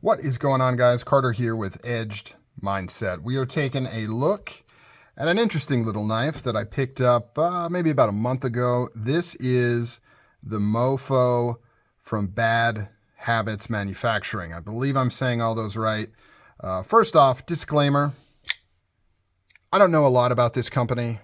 What is going on, guys? Carter here with Edged Mindset. We are taking a look at an interesting little knife that I picked up maybe about a month ago. This is the MoFo from Bad Habits Manufacturing. I believe I'm saying all those right. First off, disclaimer, I don't know a lot about this company.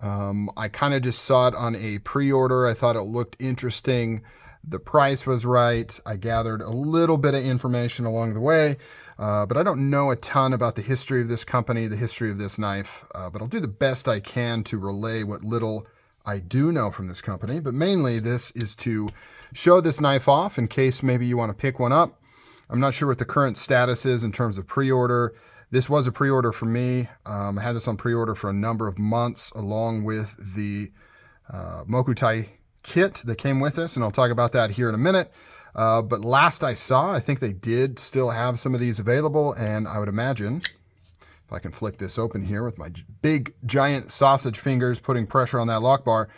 I kind of just saw it on a pre-order. I thought it looked interesting. The price was right. I gathered a little bit of information along the way, but I don't know a ton about the history of this company, the history of this knife, but I'll do the best I can to relay what little I do know from this company. But mainly this is to show this knife off in case maybe you want to pick one up. I'm not sure what the current status is in terms of pre-order. This was a pre-order for me. I had this on pre-order for a number of months along with the Mokutai kit that came with this, and I'll talk about that here in a minute. But last I saw, I think they did still have some of these available, and I would imagine, if I can flick this open here with my big giant sausage fingers putting pressure on that lock bar,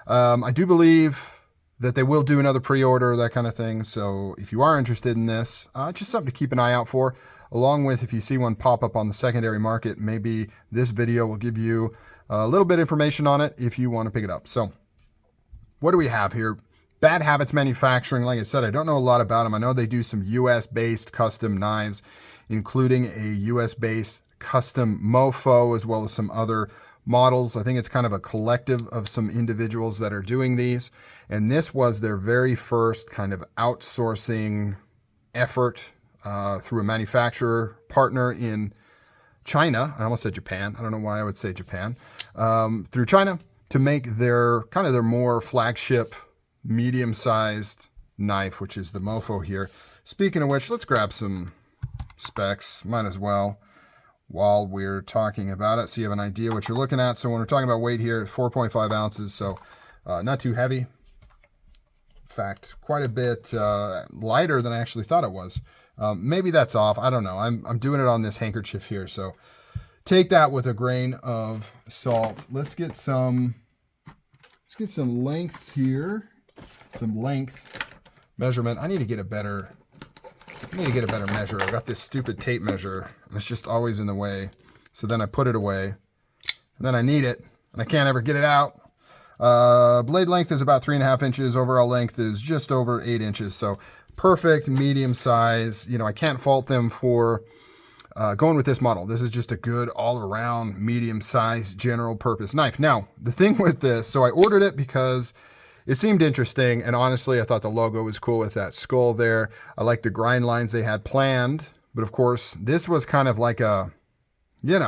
I do believe that they will do another pre-order, that kind of thing. So if you are interested in this, just something to keep an eye out for, along with if you see one pop up on the secondary market, maybe this video will give you a little bit of information on it if you want to pick it up. So what do we have here? Bad Habits Manufacturing. Like I said, I don't know a lot about them. I know they do some US-based custom knives, including a US-based custom MoFo, as well as some other models. I think it's kind of a collective of some individuals that are doing these. And this was their very first kind of outsourcing effort through a manufacturer partner in China. I almost said Japan. I don't know why I would say Japan. Through China, to make their kind of their more flagship medium-sized knife, which is the MoFo here. Speaking of which, let's grab some specs. Might as well while we're talking about it so you have an idea what you're looking at. So when we're talking about weight here, 4.5 ounces, so not too heavy. In fact, quite a bit lighter than I actually thought it was. Maybe that's off. I don't know. I'm doing it on this handkerchief here, so take that with a grain of salt. Let's get some lengths here. Some length measurement. I need to get a better measure. I've got this stupid tape measure, and it's just always in the way. So then I put it away, and then I need it, and I can't ever get it out. Blade length is about 3.5 inches. Overall length is just over 8 inches. So perfect medium size. You know, I can't fault them for going with this model. This is just a good all-around medium-sized general purpose knife. Now, the thing with this, so I ordered it because it seemed interesting, and honestly, I thought the logo was cool with that skull there. I liked the grind lines they had planned, but of course, this was kind of like a, you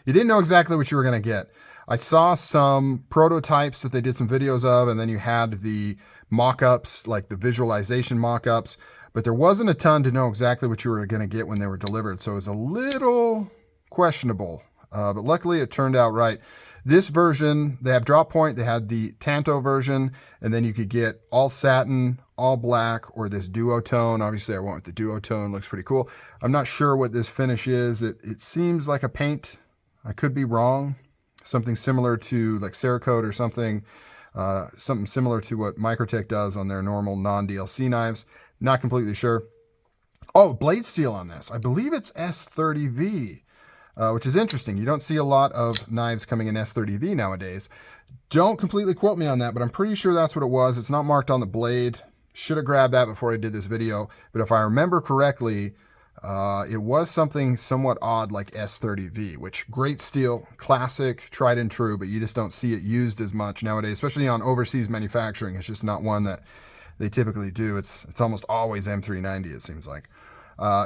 didn't know exactly what you were going to get. I saw some prototypes that they did some videos of, and then you had the mock-ups, like the visualization mock-ups, but there wasn't a ton to know exactly what you were going to get when they were delivered. So it was a little questionable, but luckily it turned out right. This version, they have drop point, they had the Tanto version, and then you could get all satin, all black, or this duotone. Obviously I went with the duotone, looks pretty cool. I'm not sure what this finish is. It seems like a paint. I could be wrong. Something similar to like Cerakote or something similar to what Microtech does on their normal non-DLC knives. Not completely sure. Oh, blade steel on this. I believe it's S30V, which is interesting. You don't see a lot of knives coming in S30V nowadays. Don't completely quote me on that, but I'm pretty sure that's what it was. It's not marked on the blade. Should have grabbed that before I did this video. But if I remember correctly, it was something somewhat odd like S30V, which great steel, classic, tried and true, but you just don't see it used as much nowadays, especially on overseas manufacturing. It's just not one that they typically do. It's almost always M390, it seems like.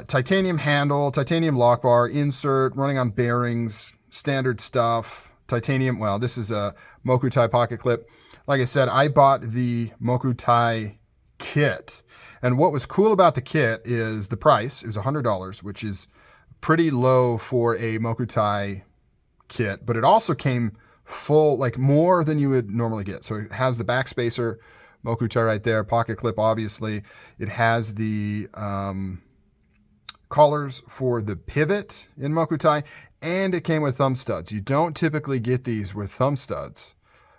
Titanium handle, titanium lock bar, insert, running on bearings, standard stuff. Titanium, well, this is a Mokutai pocket clip. Like I said, I bought the Mokutai kit. And what was cool about the kit is the price. It was $100, which is pretty low for a Mokutai kit. But it also came full, like more than you would normally get. So it has the back spacer, Mokutai right there, pocket clip, obviously. It has the collars for the pivot in Mokutai, and it came with thumb studs. You don't typically get these with thumb studs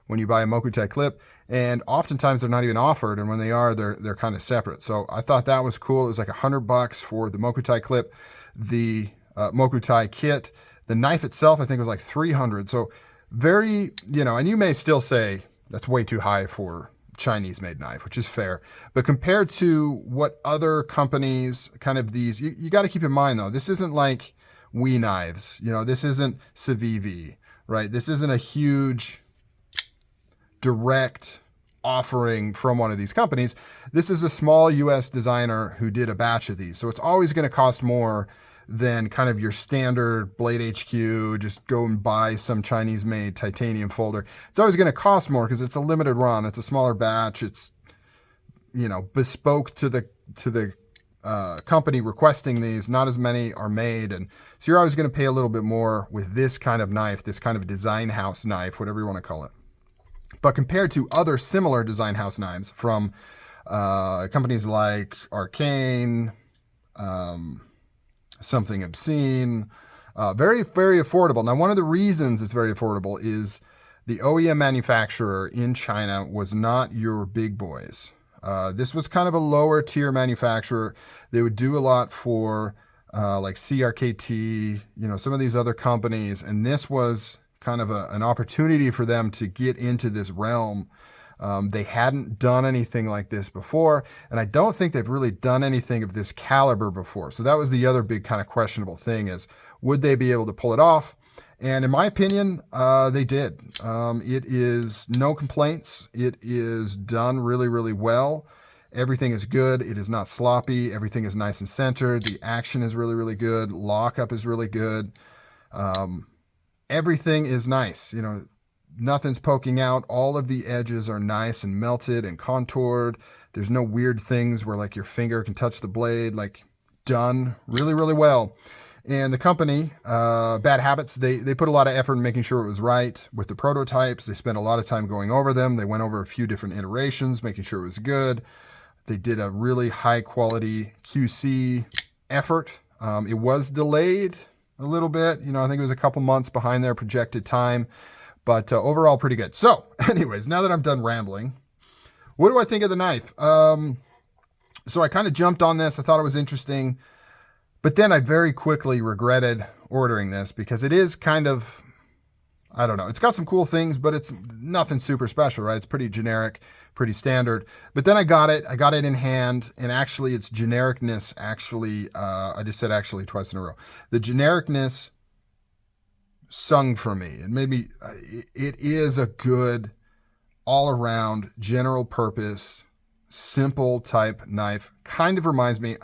when you buy a Mokutai clip. And oftentimes they're not even offered, and when they are, they're kind of separate. So I thought that was cool. It was like $100 for the Mokutai clip, the Mokutai kit. The knife itself, I think, was like $300. So very, and you may still say that's way too high for Chinese-made knife, which is fair. But compared to what other companies, kind of these, you got to keep in mind though, this isn't like WE knives. This isn't Civivi, right? This isn't a huge direct offering from one of these companies. This is a small US designer who did a batch of these. So it's always going to cost more than kind of your standard Blade HQ, just go and buy some Chinese made titanium folder. It's always going to cost more because it's a limited run. It's a smaller batch. It's, bespoke to the company requesting these. Not as many are made. And so you're always going to pay a little bit more with this kind of knife, this kind of design house knife, whatever you want to call it. But compared to other similar design house knives from companies like Arcane, Something Obscene, very, very affordable. Now, one of the reasons it's very affordable is the OEM manufacturer in China was not your big boys. This was kind of a lower tier manufacturer. They would do a lot for like CRKT, some of these other companies. And this was kind of an opportunity for them to get into this realm. They hadn't done anything like this before, and I don't think they've really done anything of this caliber before. So that was the other big kind of questionable thing is, would they be able to pull it off? And in my opinion, they did. It is no complaints. It is done really, really well. Everything is good. It is not sloppy. Everything is nice and centered. The action is really, really good. Lockup is really good. Everything is nice. Nothing's poking out. All of the edges are nice and melted and contoured. There's no weird things where like your finger can touch the blade. Like, done really, really well. And the company, Bad Habits, they put a lot of effort in making sure it was right with the prototypes. They spent a lot of time going over them. They went over a few different iterations, making sure it was good. They did a really high quality QC effort. It was delayed a little bit. I think it was a couple months behind their projected time, but overall pretty good. So anyways, now that I'm done rambling, what do I think of the knife? So I kind of jumped on this. I thought it was interesting, but then I very quickly regretted ordering this because it is kind of, I don't know. It's got some cool things, but it's nothing super special, right? It's pretty generic, pretty standard. But then I got it in hand, and actually its genericness I just said actually twice in a row. The genericness sung for me. And maybe it is a good all around general purpose, simple type knife. Kind of reminds me,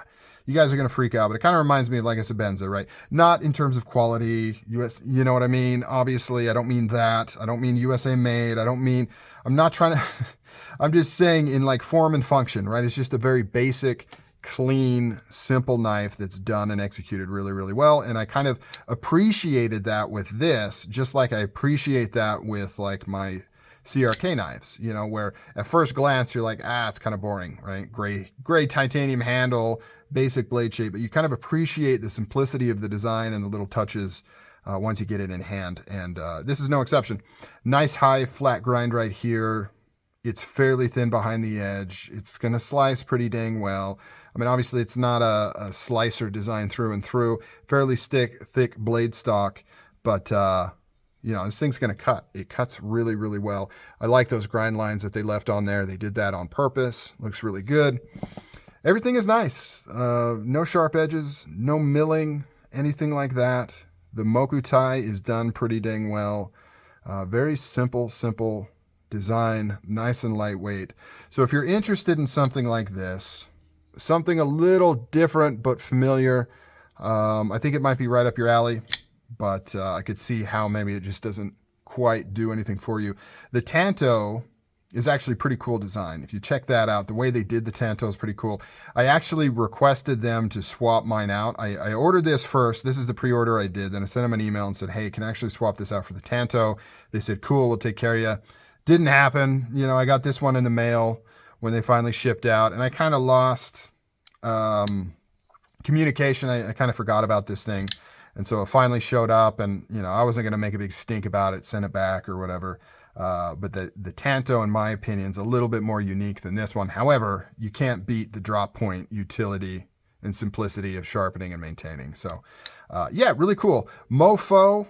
you guys are going to freak out, but it kind of reminds me of like a Sebenza, right? Not in terms of quality, US, you know what I mean? Obviously, I don't mean that. I don't mean USA made. I'm not trying to, I'm just saying in like form and function, right? It's just a very basic, clean, simple knife that's done and executed really, really well. And I kind of appreciated that with this, just like I appreciate that with like my CRK knives, where at first glance you're like, it's kind of boring, right? Gray titanium handle, basic blade shape, but you kind of appreciate the simplicity of the design and the little touches once you get it in hand. And this is no exception. Nice high flat grind right here. It's fairly thin behind the edge. It's going to slice pretty dang well. I mean, obviously it's not a slicer design through and through, fairly thick blade stock, but this thing's going to cut. It cuts really, really well. I like those grind lines that they left on there. They did that on purpose. Looks really good. Everything is nice. No sharp edges, no milling, anything like that. The Mokutai is done pretty dang well. Very simple design, nice and lightweight. So if you're interested in something like this, something a little different but familiar, I think it might be right up your alley, but I could see how maybe it just doesn't quite do anything for you. The Tanto is actually pretty cool design. If you check that out, the way they did the Tanto is pretty cool. I actually requested them to swap mine out. I ordered this first. This is the pre-order I did. Then I sent them an email and said, hey, can I actually swap this out for the Tanto? They said, cool, we'll take care of you. Didn't happen. I got this one in the mail when they finally shipped out, and I kind of lost communication. I kind of forgot about this thing. And so it finally showed up, and I wasn't going to make a big stink about it, send it back or whatever. But the Tanto, in my opinion, is a little bit more unique than this one. However, you can't beat the drop point utility and simplicity of sharpening and maintaining. So yeah, really cool. MoFo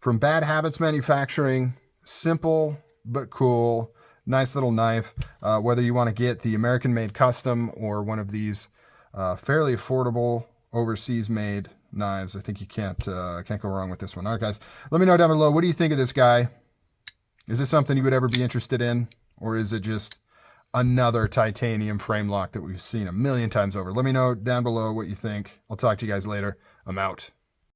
from Bad Habits Manufacturing. Simple but cool. Nice little knife. Whether you want to get the American-made custom or one of these fairly affordable overseas-made knives, I think you can't go wrong with this one. All right, guys, let me know down below. What do you think of this guy? Is this something you would ever be interested in? Or is it just another titanium frame lock that we've seen a million times over? Let me know down below what you think. I'll talk to you guys later. I'm out.